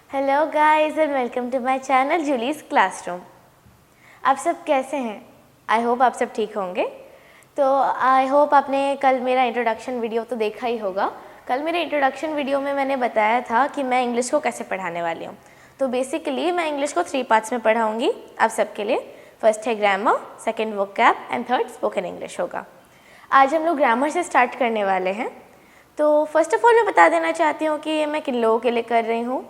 Hello guys and welcome to my channel Julie's classroom. आप सब कैसे हैं? आई होप आप सब ठीक होंगे। तो आई होप आपने कल मेरा इंट्रोडक्शन वीडियो तो देखा ही होगा। कल मेरे इंट्रोडक्शन वीडियो में मैंने बताया था कि मैं इंग्लिश को कैसे पढ़ाने वाली हूँ। तो बेसिकली मैं इंग्लिश को 3 पार्ट्स में पढ़ाऊँगी आप सबके लिए। फर्स्ट है grammar, second vocab and third spoken English होगा। आज हम लोग ग्रामर से स्टार्ट करने वाले हैं। तो फर्स्ट ऑफ ऑल मैं बता देना चाहती हूँ कि मैं किन लोगों के लिए कर रही हूँ।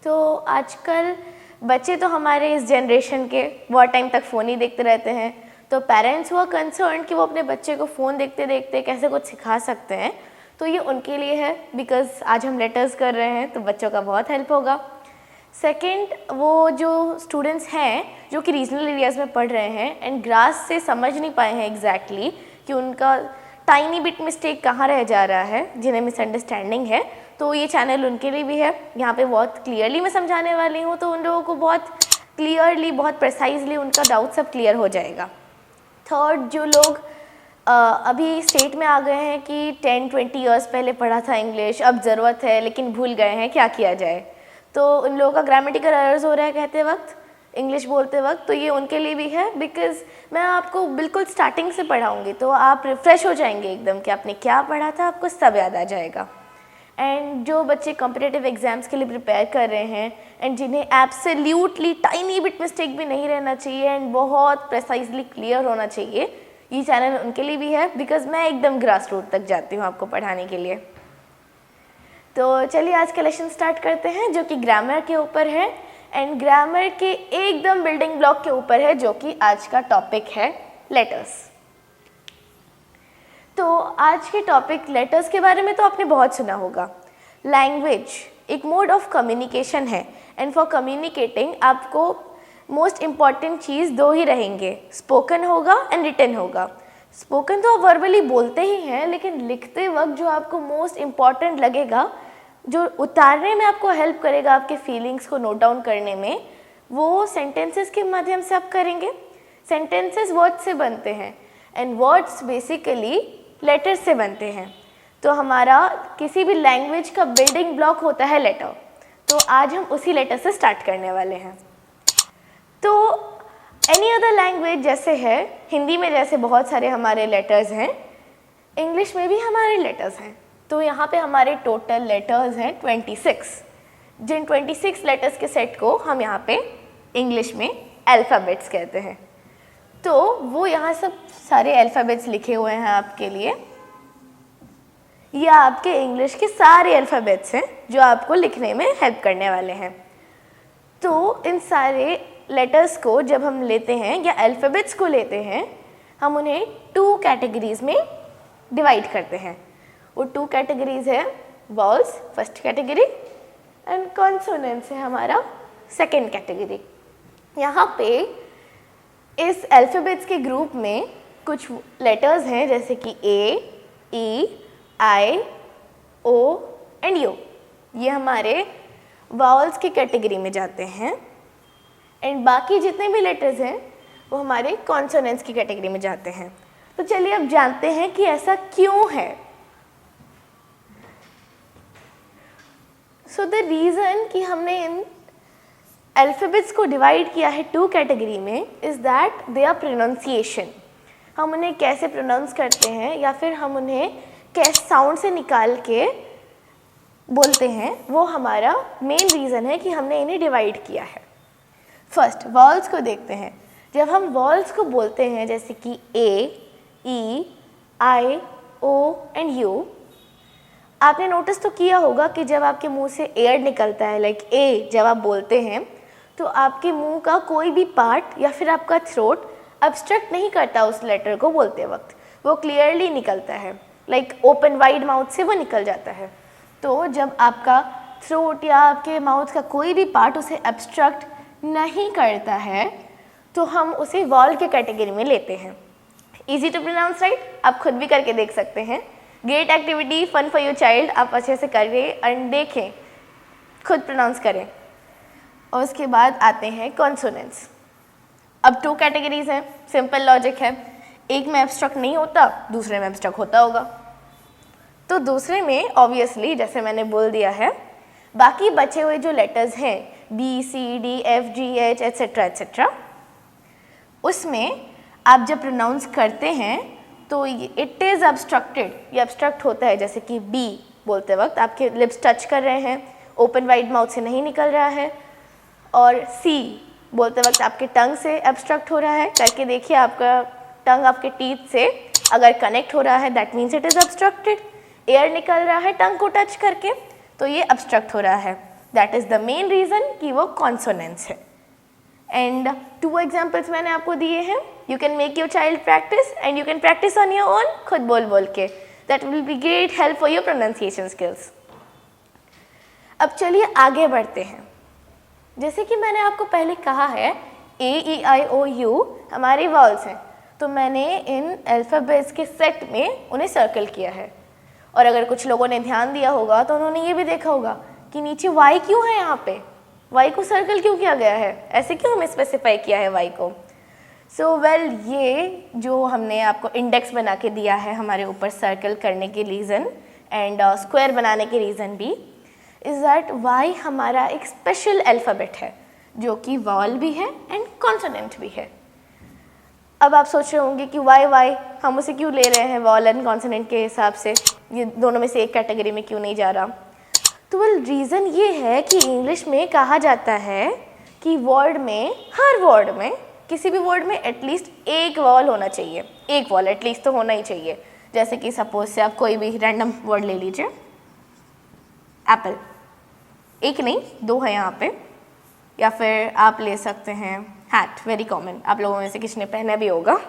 तो आजकल बच्चे तो हमारे इस जनरेशन के बहुत टाइम तक फ़ोन ही देखते रहते हैं। तो पेरेंट्स हुआ कंसर्न कि वो अपने बच्चे को फ़ोन देखते देखते कैसे कुछ सिखा सकते हैं। तो ये उनके लिए है, बिकॉज़ आज हम लेटर्स कर रहे हैं तो बच्चों का बहुत हेल्प होगा। सेकंड, वो जो स्टूडेंट्स हैं जो कि रीजनल एरियाज़ में पढ़ रहे हैं एंड ग्रास से समझ नहीं पाए हैं एग्जैक्टली कि उनका टाइनी बिट मिस्टेक कहाँ रह जा रहा है, जिन्हें मिसअंडरस्टैंडिंग है, तो ये चैनल उनके लिए भी है। यहाँ पे बहुत क्लियरली मैं समझाने वाली हूँ, तो उन लोगों को बहुत क्लियरली, बहुत प्रिसाइजली उनका डाउट सब क्लियर हो जाएगा। थर्ड, जो लोग अभी स्टेट में आ गए हैं कि 10-20 ईयर्स पहले पढ़ा था इंग्लिश, अब ज़रूरत है लेकिन भूल गए हैं, क्या किया जाए। तो उन लोगों का ग्रामेटिकल एरर्स हो रहा है कहते वक्त, इंग्लिश बोलते वक्त, तो ये उनके लिए भी है। बिकॉज़ मैं आपको बिल्कुल स्टार्टिंग से पढ़ाऊँगी तो आप रिफ़्रेश हो जाएंगे एकदम कि आपने क्या पढ़ा था, आपको सब याद आ जाएगा। एंड जो बच्चे कॉम्पिटिटिव एग्ज़ाम्स के लिए प्रिपेयर कर रहे हैं एंड जिन्हें एब्सोल्युटली टाइनी बिट मिस्टेक भी नहीं रहना चाहिए एंड बहुत प्रिसाइजली क्लियर होना चाहिए, ये चैनल उनके लिए भी है। बिकॉज़ मैं एकदम ग्रास रूट तक जाती हूँ आपको पढ़ाने के लिए। तो चलिए आज का लेसन स्टार्ट करते हैं, जो कि ग्रामर के ऊपर है एंड ग्रामर के एकदम बिल्डिंग ब्लॉक के ऊपर है, जो कि आज का टॉपिक है लेटर्स। तो आज के टॉपिक लेटर्स के बारे में तो आपने बहुत सुना होगा। लैंग्वेज एक मोड ऑफ कम्युनिकेशन है एंड फॉर कम्युनिकेटिंग आपको मोस्ट इम्पॉर्टेंट चीज़ 2 ही रहेंगे, स्पोकन होगा एंड रिटन होगा। स्पोकन तो आप वर्बली बोलते ही हैं, लेकिन लिखते वक्त जो आपको मोस्ट इम्पॉर्टेंट लगेगा, जो उतारने में आपको हेल्प करेगा आपके फीलिंग्स को नोट डाउन करने में, वो सेंटेंसेस के माध्यम से आप करेंगे। सेंटेंसेस वर्ड्स से बनते हैं एंड वर्ड्स बेसिकली लेटर से बनते हैं। तो हमारा किसी भी लैंग्वेज का बिल्डिंग ब्लॉक होता है लेटर। तो आज हम उसी लेटर से स्टार्ट करने वाले हैं। तो एनी अदर लैंग्वेज जैसे है, हिंदी में जैसे बहुत सारे हमारे लेटर्स हैं, इंग्लिश में भी हमारे लेटर्स हैं। तो यहाँ पे हमारे टोटल लेटर्स हैं 26, जिन 26 लेटर्स के सेट को हम यहाँ पे इंग्लिश में अल्फ़ाबेट्स कहते हैं। तो वो यहाँ सब सारे अल्फ़ाबेट्स लिखे हुए हैं आपके लिए। ये आपके इंग्लिश के सारे अल्फ़ाबेट्स हैं जो आपको लिखने में हेल्प करने वाले हैं। तो इन सारे लेटर्स को जब हम लेते हैं या अल्फ़ाबेट्स को लेते हैं, हम उन्हें 2 कैटेगरीज़ में डिवाइड करते हैं। वो 2 कैटेगरीज़ है vowels first category and consonants है हमारा सेकेंड कैटेगरी। यहाँ पे इस अल्फ़ाबेट्स के ग्रुप में कुछ लेटर्स हैं जैसे कि ए, ई, आई, ओ एंड यू। ये हमारे वावल्स की कैटेगरी में जाते हैं एंड बाकी जितने भी लेटर्स हैं वो हमारे कॉन्सोनेंट्स की कैटेगरी में जाते हैं। तो चलिए अब जानते हैं कि ऐसा क्यों है। सो द रीज़न कि हमने इन अल्फ़ाबेट्स को डिवाइड किया है 2 कैटेगरी में is that they are pronunciation. हम उन्हें कैसे प्रोनाउंस करते हैं या फिर हम उन्हें कैसे साउंड से निकाल के बोलते हैं, वो हमारा मेन रीज़न है कि हमने इन्हें डिवाइड किया है। फर्स्ट वॉवल्स को देखते हैं। जब हम वॉवल्स को बोलते हैं जैसे कि ए, ई, आई, ओ एंड यू, आपने नोटिस तो किया होगा कि जब आपके मुंह से एयर निकलता है, लाइक ए जब आप बोलते हैं, तो आपके मुंह का कोई भी पार्ट या फिर आपका थ्रोट ऑब्स्ट्रक्ट नहीं करता उस लेटर को बोलते वक्त, वो क्लियरली निकलता है, लाइक ओपन वाइड माउथ से वो निकल जाता है। तो जब आपका थ्रोट या आपके माउथ का कोई भी पार्ट उसे ऑब्स्ट्रक्ट नहीं करता है, तो हम उसे वॉवल के कैटेगरी में लेते हैं। Easy to pronounce, right? आप खुद भी करके देख सकते हैं। Great activity, fun for your child. आप अच्छे से करें और देखें, खुद प्रोनाउंस करें। और उसके बाद आते हैं कॉन्सोनेंट्स। अब 2 कैटेगरीज हैं, सिंपल लॉजिक है, एक में एब्स्ट्रक्ट नहीं होता, दूसरे में एब्स्ट्रक्ट होता होगा। तो दूसरे में ऑब्वियसली जैसे मैंने बोल दिया है, बाकी बचे हुए जो लेटर्स हैं B C D F G H etcetera, उसमें आप जब प्रोनाउंस करते हैं तो इट इज़ ऑब्स्ट्रक्टेड, ये ऑब्स्ट्रक्ट होता है। जैसे कि बी बोलते वक्त आपके लिप्स टच कर रहे हैं, ओपन वाइड माउथ से नहीं निकल रहा है, और सी बोलते वक्त आपके टंग से ऑब्स्ट्रक्ट हो रहा है। करके देखिए, आपका टंग आपके टीथ से अगर कनेक्ट हो रहा है that means it is obstructed. Air निकल रहा है टंग को टच करके तो ये ऑब्स्ट्रक्ट हो रहा है। That is the main reason कि वो कॉन्सोनेंट्स है। एंड 2 एग्जाम्पल्स मैंने आपको दिए हैं। You can make your child practice and you can practice on your own, खुद बोल बोल के। That will be great help for your pronunciation skills. अब चलिए आगे बढ़ते हैं। जैसे कि मैंने आपको पहले कहा है ए ई आई ओ यू हमारी वॉल्स हैं, तो मैंने इन अल्फ़ाबेट्स के सेट में उन्हें सर्कल किया है। और अगर कुछ लोगों ने ध्यान दिया होगा तो उन्होंने ये भी देखा होगा कि नीचे वाई क्यों है, यहाँ पे वाई को सर्कल क्यों किया गया है, ऐसे क्यों हमें स्पेसिफाई किया है वाई को। सो वेल, ये जो हमने आपको इंडेक्स बना के दिया है हमारे ऊपर सर्कल करने के रीज़न एंड स्क्वायर बनाने के रीज़न भी इज़ दैट वाई हमारा एक स्पेशल अल्फ़ाबेट है जो कि वॉल भी है एंड कॉन्सोनेंट भी है। अब आप सोच रहे होंगे कि वाई हम उसे क्यों ले रहे हैं वॉल एंड कॉन्सोनेंट के हिसाब से, ये दोनों में से एक कैटेगरी में क्यों नहीं जा रहा। तो वेल रीज़न ये है कि इंग्लिश में कहा जाता है कि वर्ड में, हर वर्ड में, किसी भी वर्ड में एटलीस्ट एक वॉल होना चाहिए, एक वॉल एटलीस्ट तो होना ही चाहिए। जैसे कि सपोज से आप कोई भी रैंडम वर्ड ले लीजिए, एप्पल, एक नहीं 2 है यहाँ पे। या फिर आप ले सकते हैं हैट, वेरी कॉमन, आप लोगों में से किसी ने पहना भी होगा,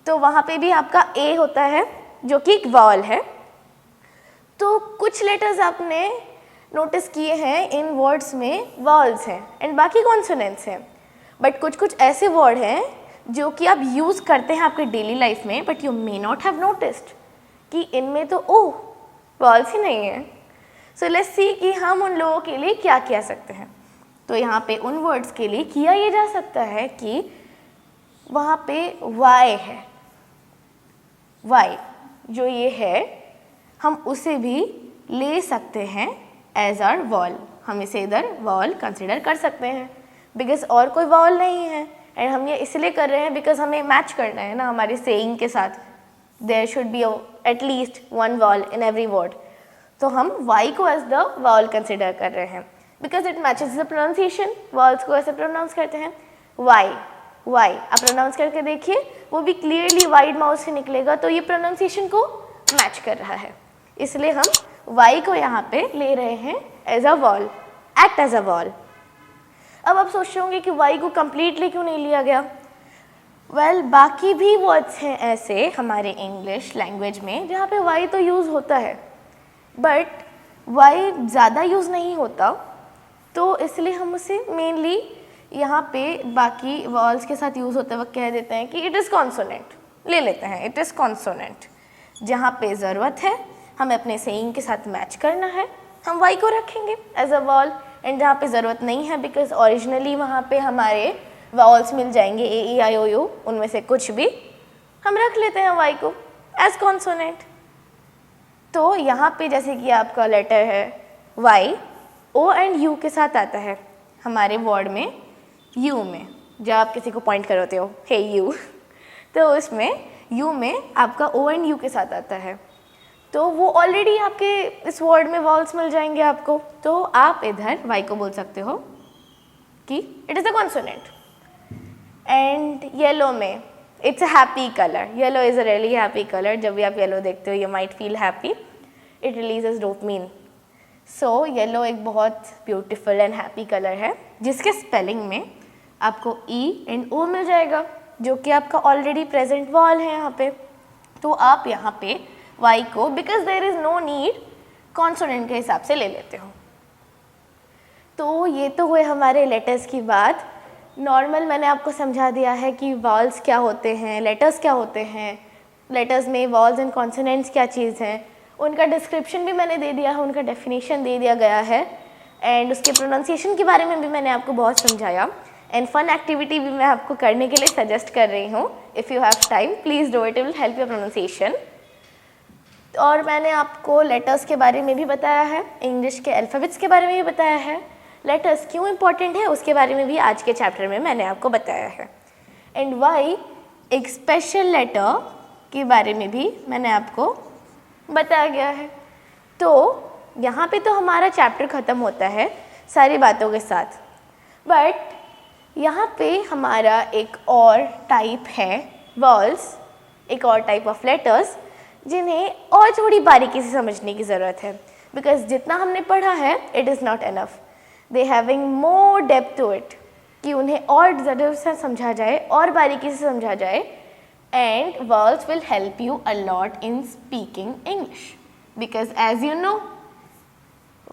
तो वहाँ पे भी आपका ए होता है जो कि एक वॉल है। तो कुछ लेटर्स आपने नोटिस किए हैं इन वर्ड्स में वॉल्स हैं एंड बाकी कॉन्सोनेंट्स हैं, बट कुछ ऐसे वर्ड हैं जो कि आप यूज़ करते हैं आपके डेली लाइफ में, but you may not have noticed कि इनमें तो ओह वॉल्स ही नहीं है। सो लेट्स सी कि हम उन लोगों के लिए क्या किया सकते हैं। तो यहाँ पे उन वर्ड्स के लिए किया ये जा सकता है कि वहाँ पे वाई है, वाई जो ये है हम उसे भी ले सकते हैं एज आर वॉल, हम इसे इधर वॉल कंसिडर कर सकते हैं बिकॉज और कोई वॉल नहीं है। एंड हम ये इसलिए कर रहे हैं बिकॉज हमें मैच करना है ना हमारे सेइंग के साथ, there should be at least 1 vowel in every word. तो हम वाई को एज द वॉल कंसिडर कर रहे हैं because it matches the pronunciation. Walls को ऐसे प्रोनाउंस करते हैं वाई, वाई आप प्रोनाउंस करके देखिए, वो भी क्लियरली वाइड माउथ से निकलेगा, तो ये प्रोनाउंसिएशन को मैच कर रहा है। इसलिए हम वाई को यहाँ पे ले रहे हैं as a vowel, act as a vowel. अब आप सोच रहे होंगे कि वाई को कंप्लीटली क्यों नहीं लिया गया। वेल, बाकी भी वर्ड्स हैं ऐसे हमारे इंग्लिश लैंग्वेज में जहाँ पे वाई तो यूज़ होता है, बट वाई ज़्यादा यूज़ नहीं होता, तो इसलिए हम उसे मेनली यहाँ पे बाकी वॉल्स के साथ यूज़ होते वक्त कह देते हैं कि इट इज़ कॉन्सोनेंट, ले लेते हैं इट इज़ कॉन्सोनेंट। जहाँ पे ज़रूरत है हमें अपने सेइंग के साथ मैच करना है, हम वाई को रखेंगे एज अ वॉल। एंड जहाँ पे ज़रूरत नहीं है बिकॉज ओरिजिनली वहाँ पे हमारे वॉल्स मिल जाएंगे ए ई आई ओ यू, उनमें से कुछ भी हम रख लेते हैं वाई को एज कॉन्सोनेंट। तो यहाँ पे जैसे कि आपका लेटर है वाई, ओ एंड यू के साथ आता है हमारे वर्ड में यू में, जब आप किसी को पॉइंट करते हो हे यू, तो उसमें यू में आपका ओ एंड यू के साथ आता है, तो वो ऑलरेडी आपके इस वर्ड में वॉल्स मिल जाएंगे आपको। तो आप इधर वाई को बोल सकते हो कि it is a consonant. And yellow में it's a happy colour, yellow is a really happy colour, जब भी आप येलो देखते हो you might feel happy, it releases dopamine. So yellow एक बहुत ब्यूटीफुल एंड हैप्पी कलर है जिसके स्पेलिंग में आपको ई एंड ओ मिल जाएगा जो कि आपका ऑलरेडी प्रेजेंट वॉल है यहाँ पे। तो आप यहाँ पे वाई को because there is no need consonant के हिसाब से ले लेते हो। तो ये तो हुए हमारे लेटर्स की बात। नॉर्मल मैंने आपको समझा दिया है कि वॉल्स क्या होते हैं, लेटर्स क्या होते हैं, लेटर्स में वॉल्स एंड कॉन्सोनेंट्स क्या चीज़ हैं, उनका डिस्क्रिप्शन भी मैंने दे दिया है, उनका डेफिनेशन दे दिया गया है, एंड उसके प्रोनाउंसिएशन के बारे में भी मैंने आपको बहुत समझाया। एंड फन एक्टिविटी भी मैं आपको करने के लिए सजेस्ट कर रही हूँ। If you have time please do it, will help your pronunciation. और मैंने आपको लेटर्स के बारे में भी बताया है, इंग्लिश के अल्फ़ाबेट्स के बारे में भी बताया है, लेटर्स क्यों इम्पॉर्टेंट है उसके बारे में भी आज के चैप्टर में मैंने आपको बताया है, एंड वाई एक स्पेशल लेटर के बारे में भी मैंने आपको बताया गया है। तो यहाँ पे तो हमारा चैप्टर ख़त्म होता है सारी बातों के साथ, बट यहाँ पे हमारा एक और टाइप है वॉल्स, एक और टाइप ऑफ लेटर्स जिन्हें और थोड़ी बारीकी से समझने की ज़रूरत है, बिकॉज जितना हमने पढ़ा है it is not enough, they having more depth to it, कि उन्हें और ज़रूर से समझा जाए और बारीकी से समझा जाए, and words will help you a lot in speaking English, because as you know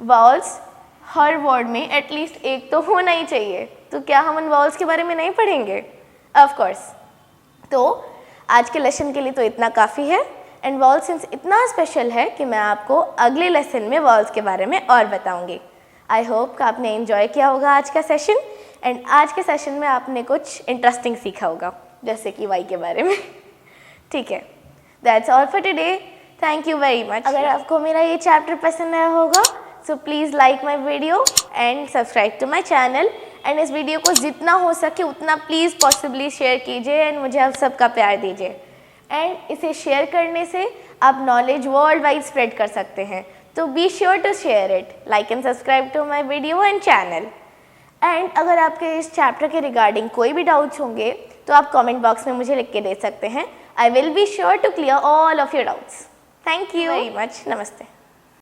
vowels हर वर्ड में एटलीस्ट एक तो होना ही चाहिए, तो क्या हम उन वॉल्स के बारे में नहीं पढ़ेंगे? Of course. तो आज के लेसन के लिए तो इतना काफ़ी है, एंड वॉल्स सिंस इतना स्पेशल है कि मैं आपको अगले लेसन में वॉल्स के बारे में और बताऊंगी। आई होप कि आपने एंजॉय किया होगा आज का सेशन, एंड आज के सेशन में आपने कुछ इंटरेस्टिंग सीखा होगा, जैसे कि वाई के बारे में। ठीक है, that's all for today, thank you very much. अगर आपको मेरा ये चैप्टर पसंद आया होगा so please like my video and subscribe to my channel, and इस वीडियो को जितना हो सके उतना प्लीज़ पॉसिबली शेयर कीजिए, एंड मुझे आप सबका प्यार दीजिए, एंड इसे शेयर करने से आप नॉलेज वर्ल्ड वाइड स्प्रेड कर सकते हैं, तो be sure to share it, like and subscribe to my video and channel. And अगर आपके इस चैप्टर के रिगार्डिंग कोई भी डाउट्स होंगे तो आप कमेंट बॉक्स में मुझे लिख के दे सकते हैं, I will be sure to clear all of your doubts. Thank you very much, नमस्ते।